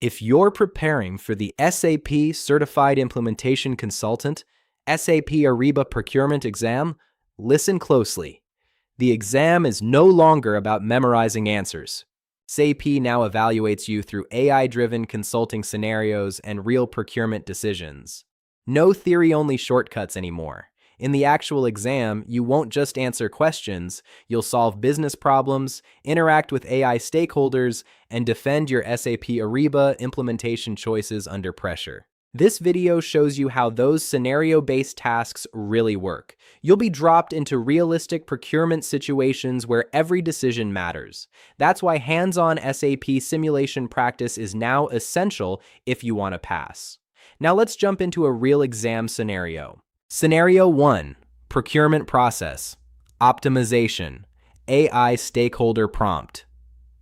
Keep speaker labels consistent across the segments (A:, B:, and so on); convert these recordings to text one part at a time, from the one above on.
A: If you're preparing for the SAP Certified Implementation Consultant, SAP Ariba Procurement Exam, listen closely. The exam is no longer about memorizing answers. SAP now evaluates you through AI-driven consulting scenarios and real procurement decisions. No theory-only shortcuts anymore. In the actual exam, you won't just answer questions, you'll solve business problems, interact with AI stakeholders, and defend your SAP Ariba implementation choices under pressure. This video shows you how those scenario-based tasks really work. You'll be dropped into realistic procurement situations where every decision matters. That's why hands-on SAP simulation practice is now essential if you want to pass. Now let's jump into a real exam scenario. Scenario 1. Procurement process. Optimization. AI stakeholder prompt.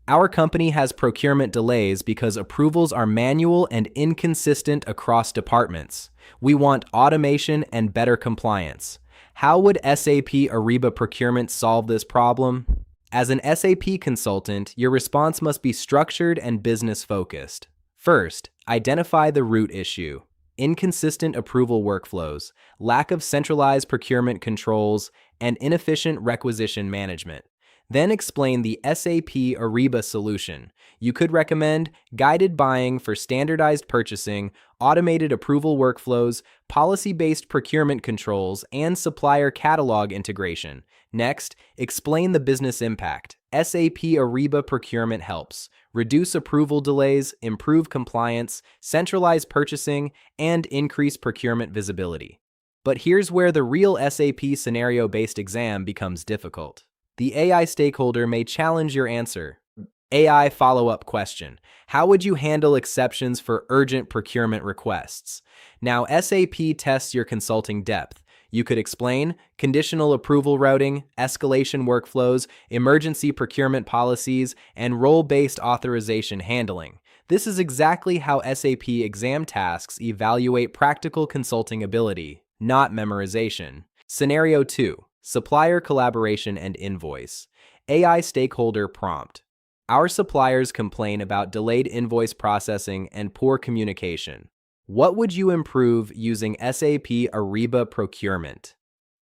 A: Our company has procurement delays because approvals are manual and inconsistent across departments. We want automation and better compliance. How would SAP Ariba Procurement solve this problem? As an SAP consultant, your response must be structured and business-focused. First, identify the root issue. Inconsistent approval workflows, lack of centralized procurement controls, and inefficient requisition management. Then explain the SAP Ariba solution. You could recommend guided buying for standardized purchasing, automated approval workflows, policy-based procurement controls, and supplier catalog integration. Next, explain the business impact. SAP Ariba Procurement helps reduce approval delays, improve compliance, centralize purchasing, and increase procurement visibility. But here's where the real SAP scenario-based exam becomes difficult. The AI stakeholder may challenge your answer. AI follow-up question. How would you handle exceptions for urgent procurement requests? Now, SAP tests your consulting depth. You could explain conditional approval routing, escalation workflows, emergency procurement policies, and role-based authorization handling. This is exactly how SAP exam tasks evaluate practical consulting ability, not memorization. Scenario 2. Supplier collaboration and invoice. AI stakeholder prompt. Our suppliers complain about delayed invoice processing and poor communication. What would you improve using SAP Ariba Procurement?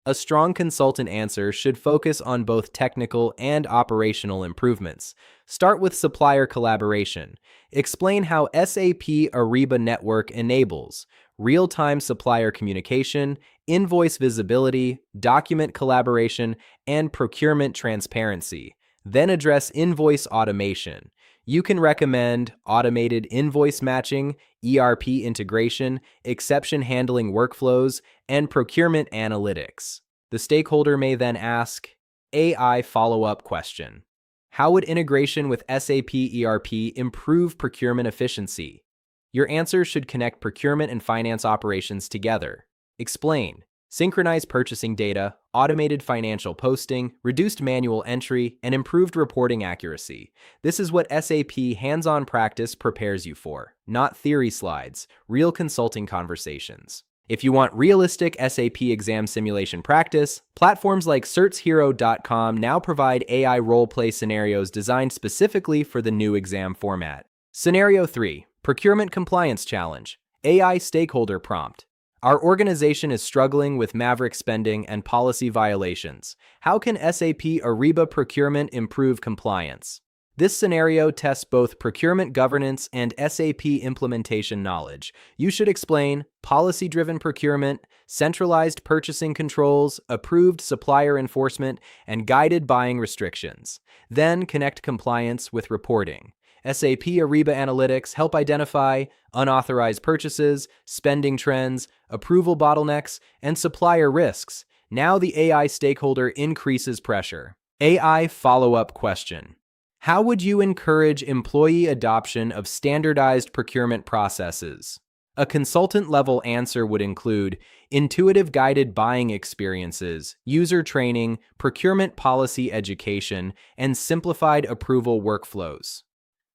A: A strong consultant answer should focus on both technical and operational improvements. Start with supplier collaboration. Explain how SAP Ariba Network enables real-time supplier communication, invoice visibility, document collaboration, and procurement transparency. Then address invoice automation. You can recommend automated invoice matching, ERP integration, exception handling workflows, and procurement analytics. The stakeholder may then ask, AI follow-up question. How would integration with SAP ERP improve procurement efficiency? Your answer should connect procurement and finance operations together. Explain. Synchronized purchasing data, automated financial posting, reduced manual entry, and improved reporting accuracy. This is what SAP hands-on practice prepares you for, not theory slides, real consulting conversations. If you want realistic SAP exam simulation practice, platforms like certshero.com now provide AI role-play scenarios designed specifically for the new exam format. Scenario 3. Procurement Compliance Challenge. AI Stakeholder Prompt. Our organization is struggling with maverick spending and policy violations. How can SAP Ariba Procurement improve compliance? This scenario tests both procurement governance and SAP implementation knowledge. You should explain policy-driven procurement, centralized purchasing controls, approved supplier enforcement, and guided buying restrictions. Then connect compliance with reporting. SAP Ariba Analytics help identify unauthorized purchases, spending trends, approval bottlenecks, and supplier risks. Now the AI stakeholder increases pressure. AI follow-up question. How would you encourage employee adoption of standardized procurement processes? A consultant-level answer would include intuitive guided buying experiences, user training, procurement policy education, and simplified approval workflows.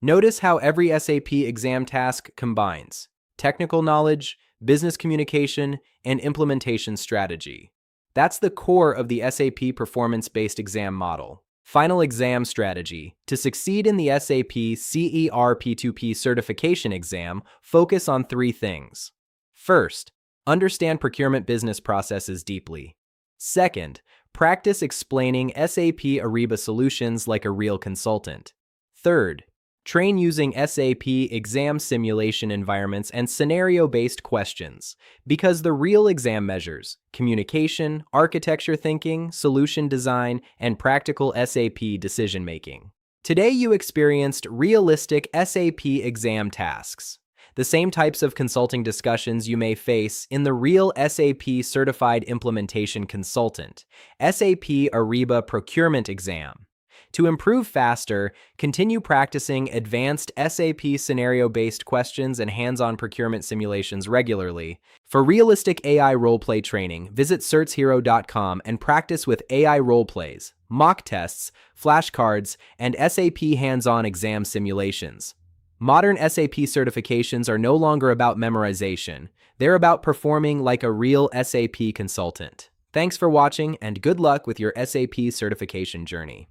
A: Notice how every SAP exam task combines technical knowledge, business communication, and implementation strategy. That's the core of the SAP performance-based exam model. Final exam strategy. To succeed in the SAP CER P2P certification exam, focus on three things. First, understand procurement business processes deeply. Second, practice explaining SAP Ariba solutions like a real consultant. Third, train using SAP exam simulation environments and scenario-based questions, because the real exam measures communication, architecture thinking, solution design, and practical SAP decision-making. Today you experienced realistic SAP exam tasks, the same types of consulting discussions you may face in the real SAP Certified Implementation Consultant, SAP Ariba Procurement Exam. To improve faster, continue practicing advanced SAP scenario-based questions and hands-on procurement simulations regularly. For realistic AI role-play training, visit certshero.com and practice with AI role-plays, mock tests, flashcards, and SAP hands-on exam simulations. Modern SAP certifications are no longer about memorization. They're about performing like a real SAP consultant. Thanks for watching, and good luck with your SAP certification journey.